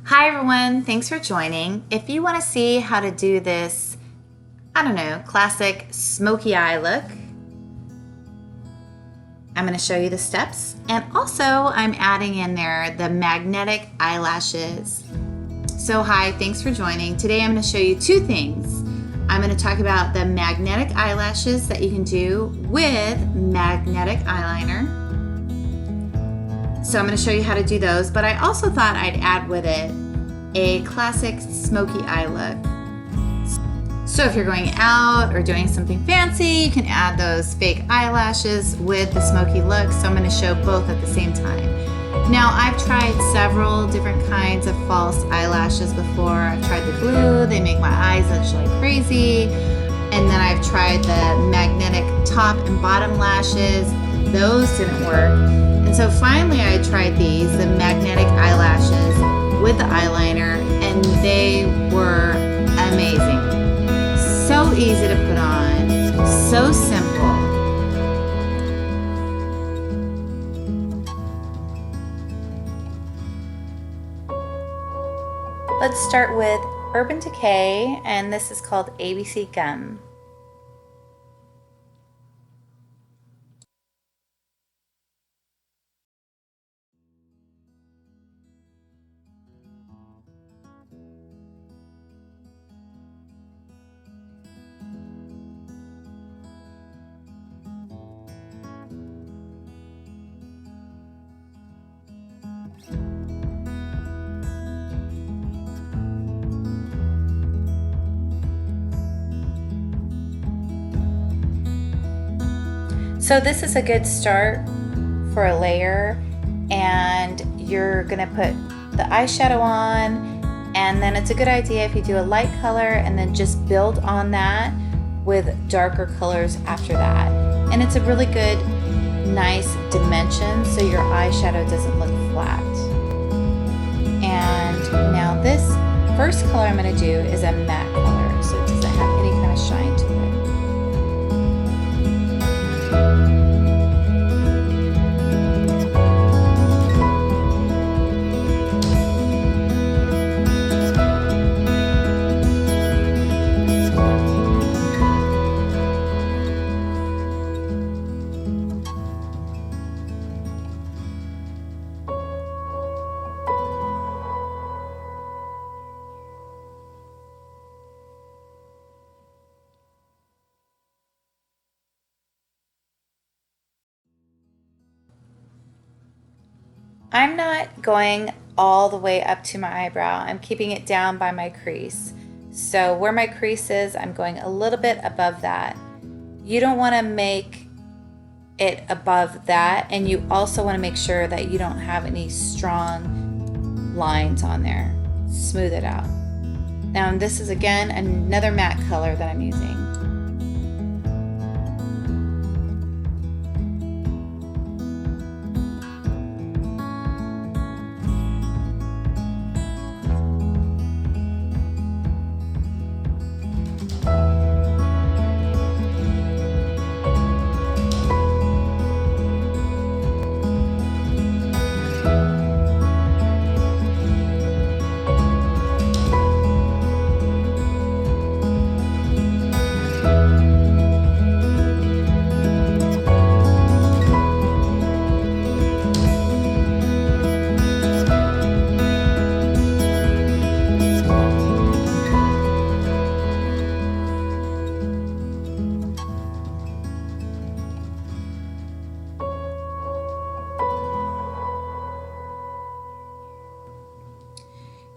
Hi everyone, thanks for joining. If you want to see how to do this, classic smoky eye look, I'm going to show you the steps. And also I'm adding in there the magnetic eyelashes. So hi, thanks for joining. Today I'm going to show you two things. I'm going to talk about the magnetic eyelashes that you can do with magnetic eyeliner. So I'm going to show you how to do those, but I also thought I'd add with it a classic smoky eye look. So if you're going out or doing something fancy, you can add those fake eyelashes with the smoky look. So I'm going to show both at the same time. Now I've tried several different kinds of false eyelashes before. I've tried the glue, they make my eyes itch like crazy. And then I've tried the magnetic top and bottom lashes. Those didn't work. And so finally I tried these, the magnetic eyelashes with the eyeliner, and they were amazing. So easy to put on, so simple. Let's start with Urban Decay, and this is called ABC Gum. So this is a good start for a layer, and you're gonna put the eyeshadow on, and then it's a good idea if you do a light color and then just build on that with darker colors after that. And it's a really good, nice dimension so your eyeshadow doesn't look flat. And now this first color I'm gonna do is a matte color, so it doesn't have any kind of shine to it. I'm not going all the way up to my eyebrow. I'm keeping it down by my crease. So where my crease is, I'm going a little bit above that. You don't want to make it above that, and you also want to make sure that you don't have any strong lines on there. Smooth it out. Now this is again another matte color that I'm using.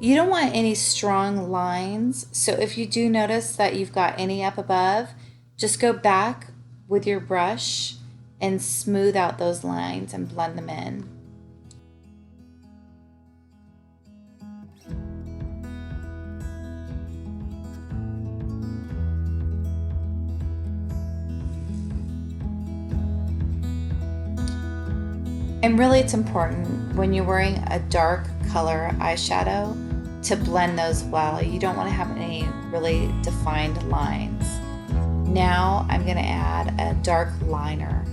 You don't want any strong lines, so if you do notice that you've got any up above, just go back with your brush and smooth out those lines and blend them in. And really it's important when you're wearing a dark color eyeshadow to blend those well. You don't want to have any really defined lines. Now I'm going to add a dark liner.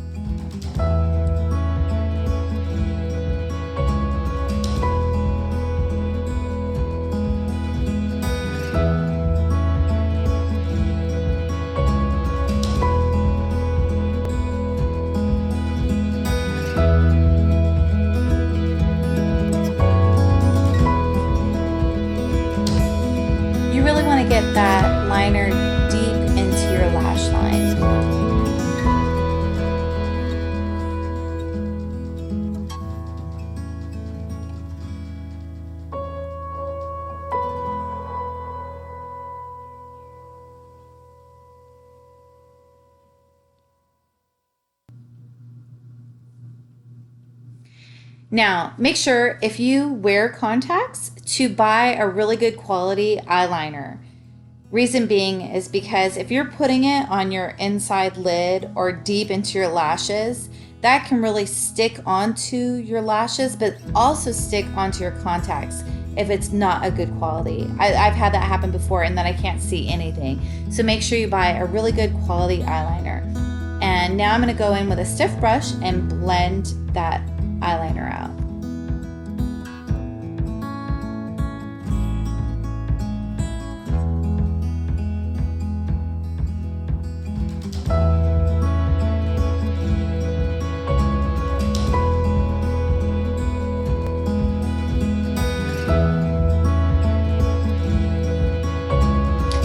Now, make sure if you wear contacts to buy a really good quality eyeliner. Reason being is because if you're putting it on your inside lid or deep into your lashes, that can really stick onto your lashes, but also stick onto your contacts if it's not a good quality. I've had that happen before and then I can't see anything. So make sure you buy a really good quality eyeliner. And now I'm gonna go in with a stiff brush and blend that eyeliner out.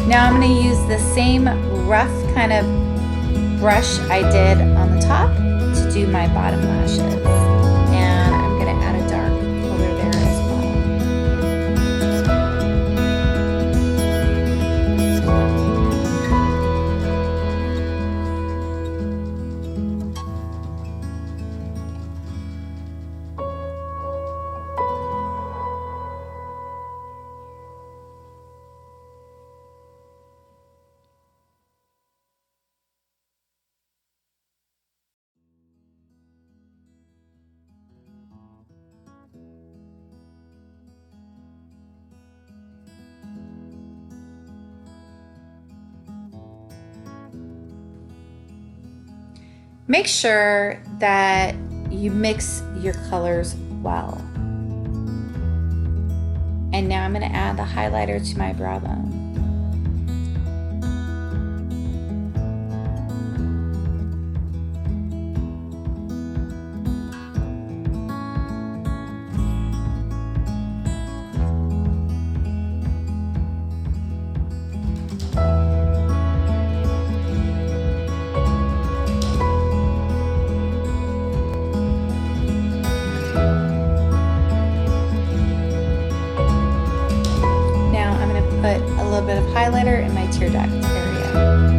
Now I'm going to use the same rough kind of brush I did on the top to do my bottom lashes. And I'm going to add a dark color there as make sure that you mix your colors well. And now I'm going to add the highlighter to my brow bone. Put a little bit of highlighter in my tear duct area.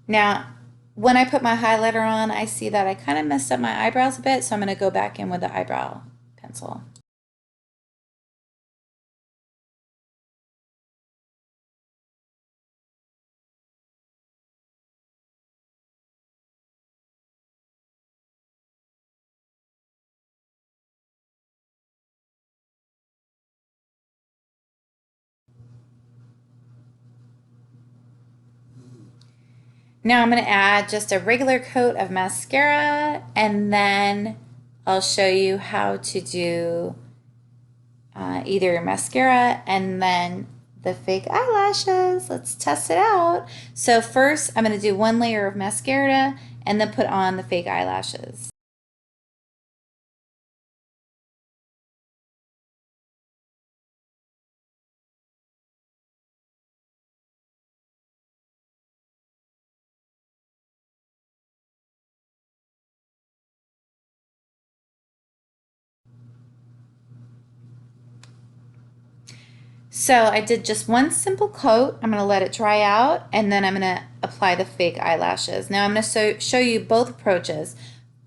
Now, when I put my highlighter on, I see that I kind of messed up my eyebrows a bit, so I'm going to go back in with the eyebrow pencil. Now I'm going to add just a regular coat of mascara, and then I'll show you how to do either mascara and then the fake eyelashes. Let's test it out. So first I'm going to do one layer of mascara and then put on the fake eyelashes. So I did just one simple coat. I'm going to let it dry out, and then I'm going to apply the fake eyelashes. Now I'm going to show you both approaches.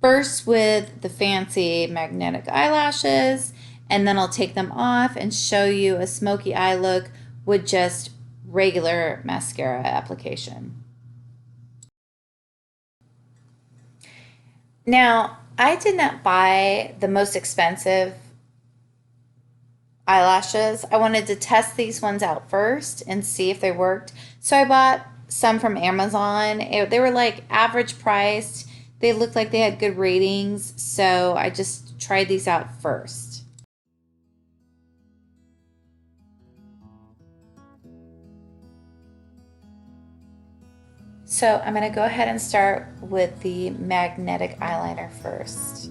First with the fancy magnetic eyelashes, and then I'll take them off and show you a smoky eye look with just regular mascara application. Now, I did not buy the most expensive eyelashes. I wanted to test these ones out first and see if they worked. So I bought some from Amazon. They were like average priced. They looked like they had good ratings. So I just tried these out first. So I'm going to go ahead and start with the magnetic eyeliner first.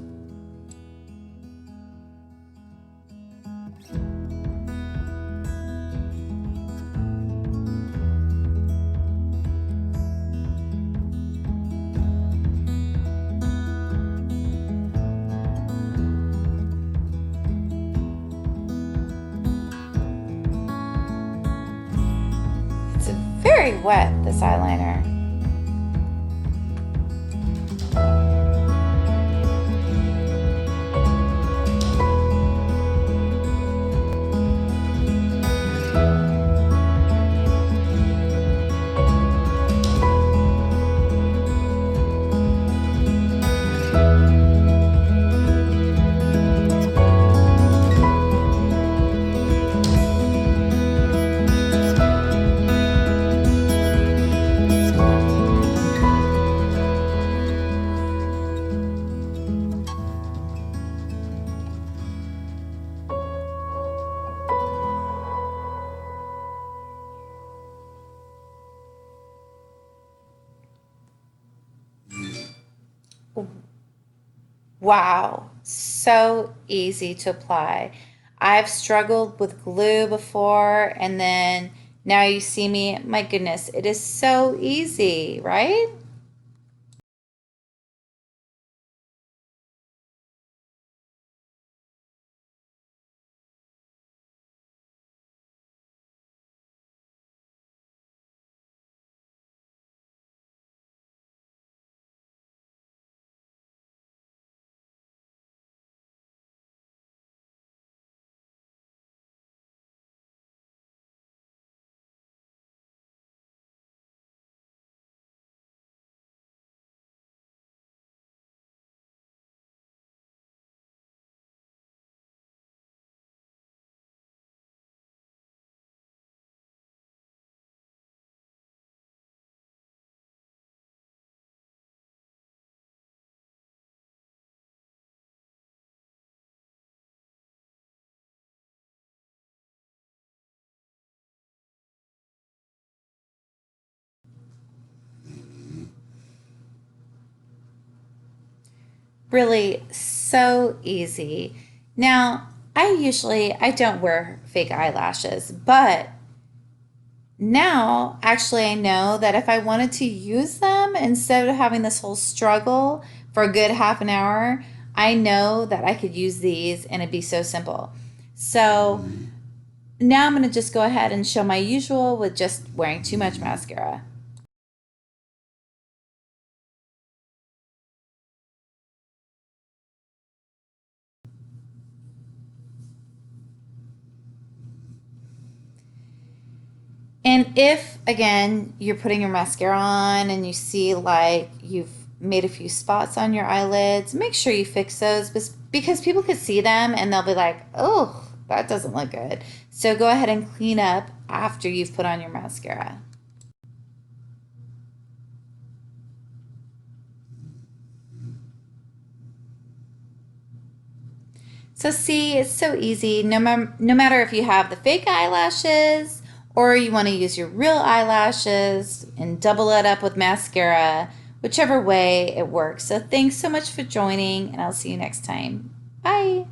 It's very wet, this eyeliner. Wow, so easy to apply. I've struggled with glue before, and then now you see me. My goodness, it is so easy, right? Really so easy. Now, I don't wear fake eyelashes, but now actually I know that if I wanted to use them instead of having this whole struggle for a good half an hour, I know that I could use these and it'd be so simple. So now I'm going to just go ahead and show my usual with just wearing too much mascara. And if, again, you're putting your mascara on and you see like you've made a few spots on your eyelids, make sure you fix those because people could see them and they'll be like, oh, that doesn't look good. So go ahead and clean up after you've put on your mascara. So see, it's so easy. No matter if you have the fake eyelashes or you want to use your real eyelashes and double it up with mascara, whichever way it works. So thanks so much for joining, and I'll see you next time. Bye.